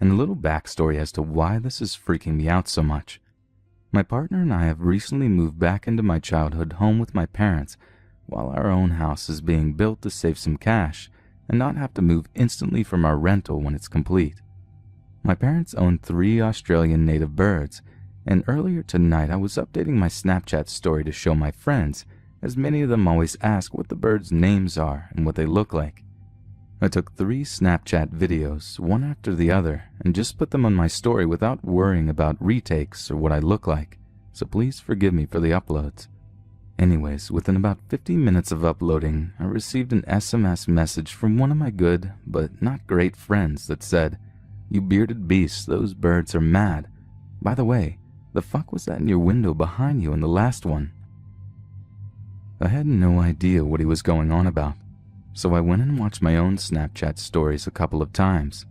And a little backstory as to why this is freaking me out so much. My partner and I have recently moved back into my childhood home with my parents, while our own house is being built to save some cash and not have to move instantly from our rental when it's complete. My parents own 3 Australian native birds, and earlier tonight I was updating my Snapchat story to show my friends, as many of them always ask what the birds' names are and what they look like. I took 3 Snapchat videos, one after the other, and just put them on my story without worrying about retakes or what I look like, so please forgive me for the uploads. Anyways, within about 15 minutes of uploading, I received an SMS message from one of my good, but not great friends that said, "You bearded beasts, those birds are mad. By the way, the fuck was that in your window behind you in the last one?" I had no idea what he was going on about, so I went and watched my own Snapchat stories a couple of times.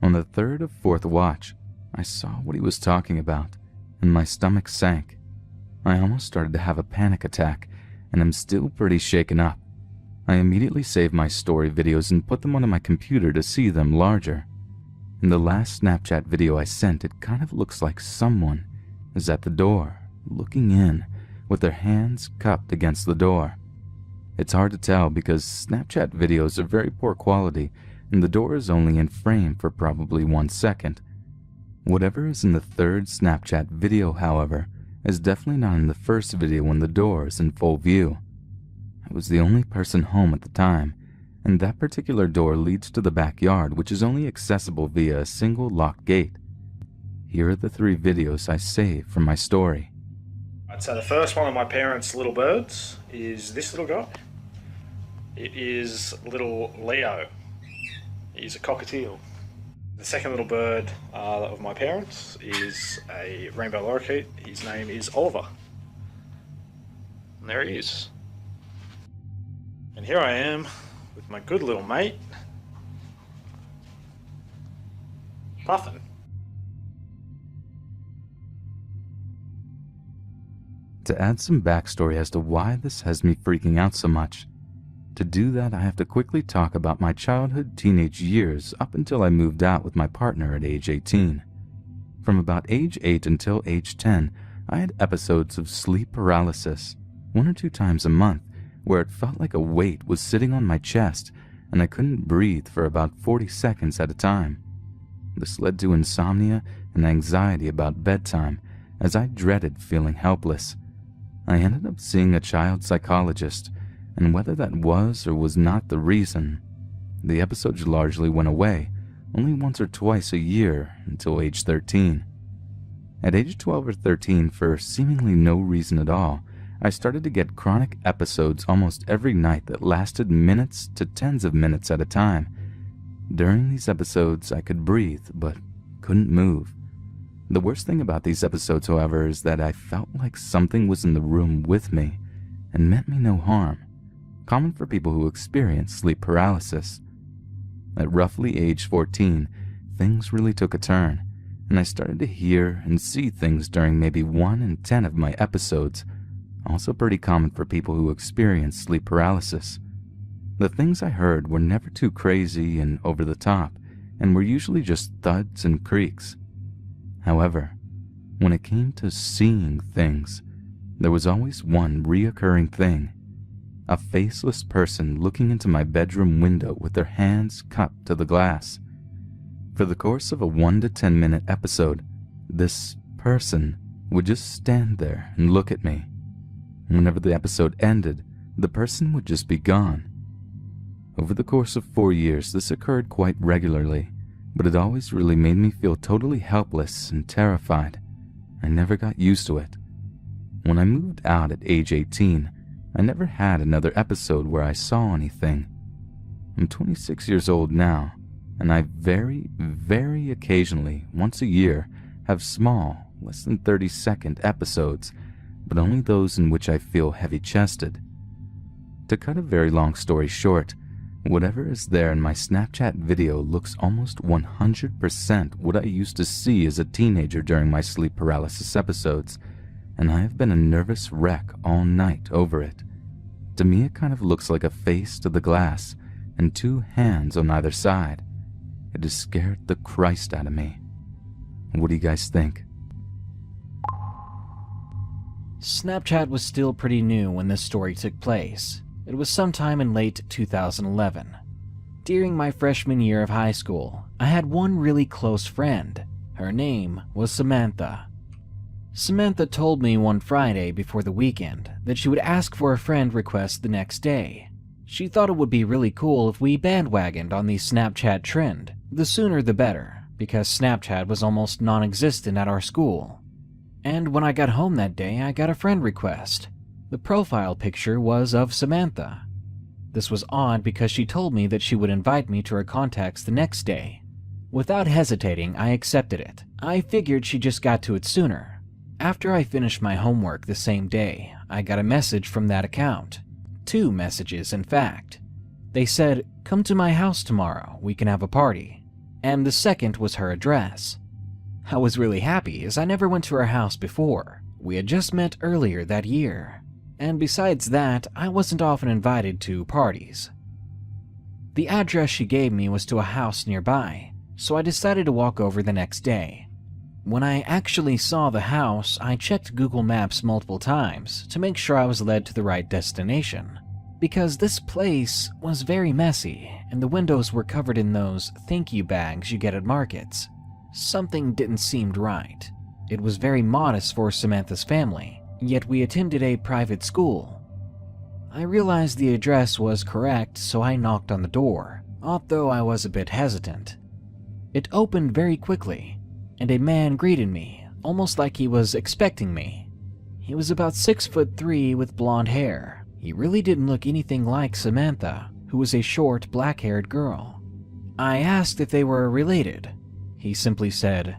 On the 3rd or 4th watch, I saw what he was talking about, and my stomach sank. I almost started to have a panic attack, and I'm still pretty shaken up. I immediately saved my story videos and put them onto my computer to see them larger. In the last Snapchat video I sent, it kind of looks like someone is at the door, looking in, with their hands cupped against the door. It's hard to tell because Snapchat videos are very poor quality, and the door is only in frame for probably 1 second. Whatever is in the 3rd Snapchat video, however, is definitely not in the first video when the door is in full view. I was the only person home at the time, and that particular door leads to the backyard, which is only accessible via a single locked gate. Here are the 3 videos I saved from my story. So the first one of my parents' little birds is this little guy. It is little Leo. He's a cockatiel. The second little bird of my parents is a rainbow lorikeet. His name is Oliver. And there he is. And here I am with my good little mate, Puffin. To add some backstory as to why this has me freaking out so much. To do that, I have to quickly talk about my childhood teenage years up until I moved out with my partner at age 18. From about age 8 until age 10, I had episodes of sleep paralysis, 1 or 2 times a month, where it felt like a weight was sitting on my chest and I couldn't breathe for about 40 seconds at a time. This led to insomnia and anxiety about bedtime, as I dreaded feeling helpless. I ended up seeing a child psychologist, and whether that was or was not the reason, the episodes largely went away, only once or twice a year until age 13. At age 12 or 13, for seemingly no reason at all, I started to get chronic episodes almost every night that lasted minutes to tens of minutes at a time. During these episodes, I could breathe, but couldn't move. The worst thing about these episodes, however, is that I felt like something was in the room with me and meant me no harm, common for people who experience sleep paralysis. At roughly age 14, things really took a turn, and I started to hear and see things during maybe 1 in 10 of my episodes, also pretty common for people who experience sleep paralysis. The things I heard were never too crazy and over the top, and were usually just thuds and creaks. However, when it came to seeing things, there was always one reoccurring thing: a faceless person looking into my bedroom window with their hands cupped to the glass. For the course of a 1 to 10 minute episode, this person would just stand there and look at me. Whenever the episode ended, the person would just be gone. Over the course of 4 years, this occurred quite regularly, but it always really made me feel totally helpless and terrified. I never got used to it. When I moved out at age 18, I never had another episode where I saw anything. I'm 26 years old now, and I very, very occasionally, once a year, have small, less than 30-second episodes, but only those in which I feel heavy-chested. To cut a very long story short, whatever is there in my Snapchat video looks almost 100% what I used to see as a teenager during my sleep paralysis episodes, and I have been a nervous wreck all night over it. To me, it kind of looks like a face to the glass and 2 hands on either side. It has scared the Christ out of me. What do you guys think? Snapchat was still pretty new when this story took place. It was sometime in late 2011. During my freshman year of high school, I had one really close friend. Her name was Samantha. Samantha told me one Friday before the weekend that she would ask for a friend request the next day. She thought it would be really cool if we bandwagoned on the Snapchat trend. The sooner the better, because Snapchat was almost non-existent at our school. And when I got home that day, I got a friend request. The profile picture was of Samantha. This was odd because she told me that she would invite me to her contacts the next day. Without hesitating, I accepted it. I figured she just got to it sooner. After I finished my homework the same day, I got a message from that account. 2 messages, in fact. They said, "Come to my house tomorrow, we can have a party." And the second was her address. I was really happy as I never went to her house before. We had just met earlier that year. And besides that, I wasn't often invited to parties. The address she gave me was to a house nearby, so I decided to walk over the next day. When I actually saw the house, I checked Google Maps multiple times to make sure I was led to the right destination. Because this place was very messy, and the windows were covered in those thank you bags you get at markets. Something didn't seem right. It was very modest for Samantha's family, yet we attended a private school. I realized the address was correct, so I knocked on the door, although I was a bit hesitant. It opened very quickly, and a man greeted me, almost like he was expecting me. He was about 6'3" with blonde hair. He really didn't look anything like Samantha, who was a short, black-haired girl. I asked if they were related. He simply said,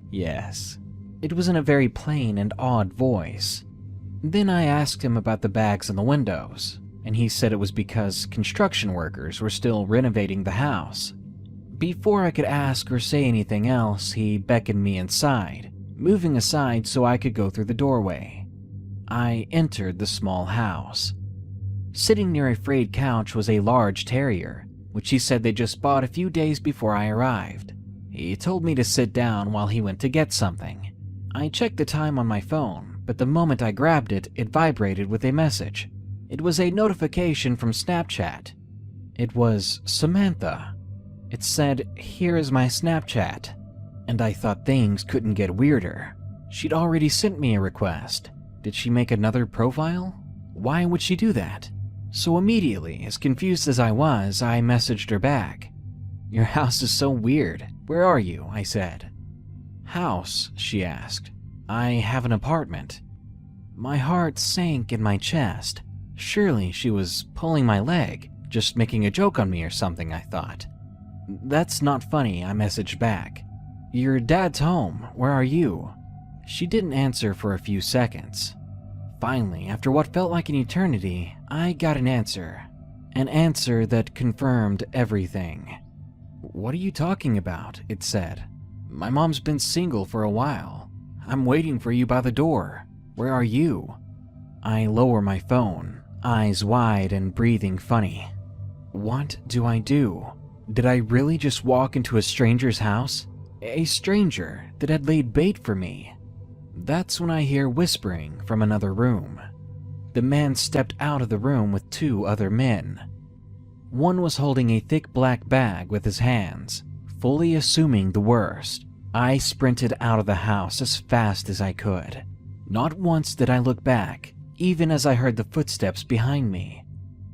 "Yes." It was in a very plain and odd voice. Then I asked him about the bags on the windows, and he said it was because construction workers were still renovating the house. Before I could ask or say anything else, he beckoned me inside, moving aside so I could go through the doorway. I entered the small house. Sitting near a frayed couch was a large terrier, which he said they just bought a few days before I arrived. He told me to sit down while he went to get something. I checked the time on my phone, but the moment I grabbed it, it vibrated with a message. It was a notification from Snapchat. It was Samantha. It said, "Here is my Snapchat." And I thought things couldn't get weirder. She'd already sent me a request. Did she make another profile? Why would she do that? So immediately, as confused as I was, I messaged her back. "Your house is so weird. Where are you?" I said. "House?" she asked. "I have an apartment." My heart sank in my chest. Surely she was pulling my leg, just making a joke on me or something, I thought. "That's not funny," I messaged back. "Your dad's home. Where are you?" She didn't answer for a few seconds. Finally, after what felt like an eternity, I got an answer. An answer that confirmed everything. "What are you talking about?" it said. "My mom's been single for a while. I'm waiting for you by the door. Where are you?" I lower my phone, eyes wide and breathing funny. What do I do? Did I really just walk into a stranger's house? A stranger that had laid bait for me? That's when I hear whispering from another room. The man stepped out of the room with 2 other men. One was holding a thick black bag with his hands. Fully assuming the worst, I sprinted out of the house as fast as I could. Not once did I look back, even as I heard the footsteps behind me.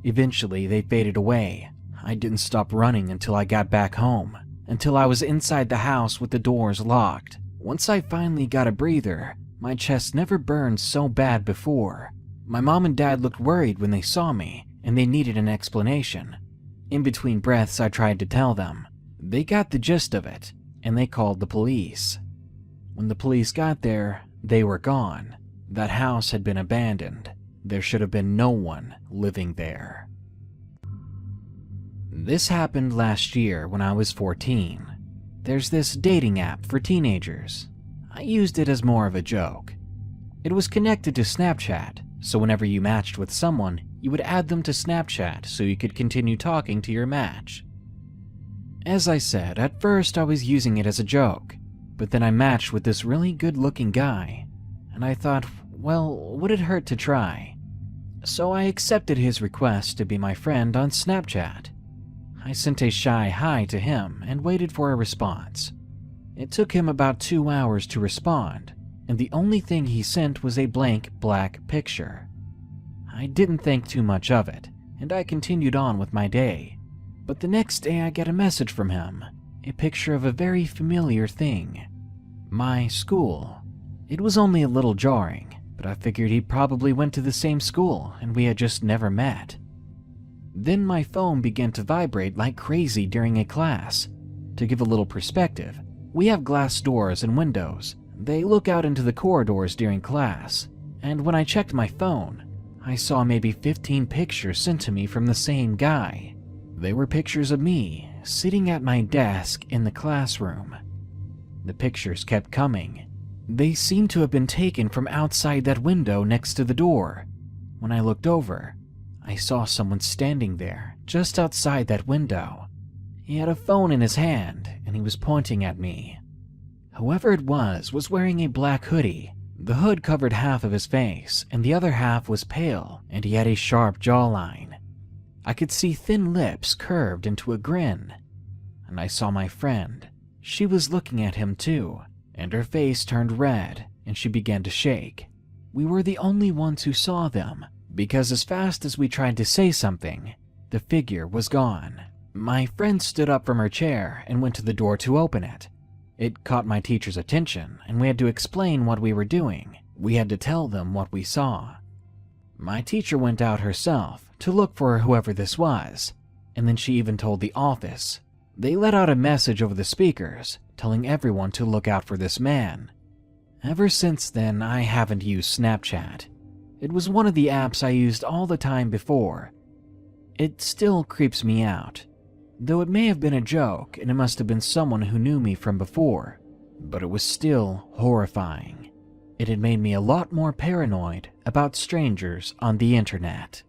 Eventually, they faded away. I didn't stop running until I got back home, until I was inside the house with the doors locked. Once I finally got a breather, my chest never burned so bad before. My mom and dad looked worried when they saw me, and they needed an explanation. In between breaths, I tried to tell them. They got the gist of it, and they called the police. When the police got there, they were gone. That house had been abandoned. There should have been no one living there. This happened last year when I was 14. There's this dating app for teenagers. I used it as more of a joke. It was connected to Snapchat, so whenever you matched with someone, you would add them to Snapchat so you could continue talking to your match. As I said, at first I was using it as a joke, but then I matched with this really good-looking guy, and I thought, well, would it hurt to try? So I accepted his request to be my friend on Snapchat. I sent a shy hi to him and waited for a response. It took him about 2 hours to respond, and the only thing he sent was a blank black picture. I didn't think too much of it, and I continued on with my day. But the next day I get a message from him, a picture of a very familiar thing. My school. It was only a little jarring, but I figured he probably went to the same school and we had just never met. Then my phone began to vibrate like crazy during a class. To give a little perspective, we have glass doors and windows. They look out into the corridors during class, and when I checked my phone, I saw maybe 15 pictures sent to me from the same guy. They were pictures of me sitting at my desk in the classroom. The pictures kept coming. They seemed to have been taken from outside that window next to the door. When I looked over, I saw someone standing there just outside that window. He had a phone in his hand and he was pointing at me. Whoever it was wearing a black hoodie. The hood covered half of his face and the other half was pale, and he had a sharp jawline. I could see thin lips curved into a grin. And I saw my friend. She was looking at him too, and her face turned red and she began to shake. We were the only ones who saw them, because as fast as we tried to say something, the figure was gone. My friend stood up from her chair and went to the door to open it. It caught my teacher's attention, and we had to explain what we were doing. We had to tell them what we saw. My teacher went out herself to look for whoever this was, and then she even told the office. They let out a message over the speakers, telling everyone to look out for this man. Ever since then, I haven't used Snapchat. It was one of the apps I used all the time before. It still creeps me out, though it may have been a joke and it must have been someone who knew me from before, but it was still horrifying. It had made me a lot more paranoid about strangers on the internet.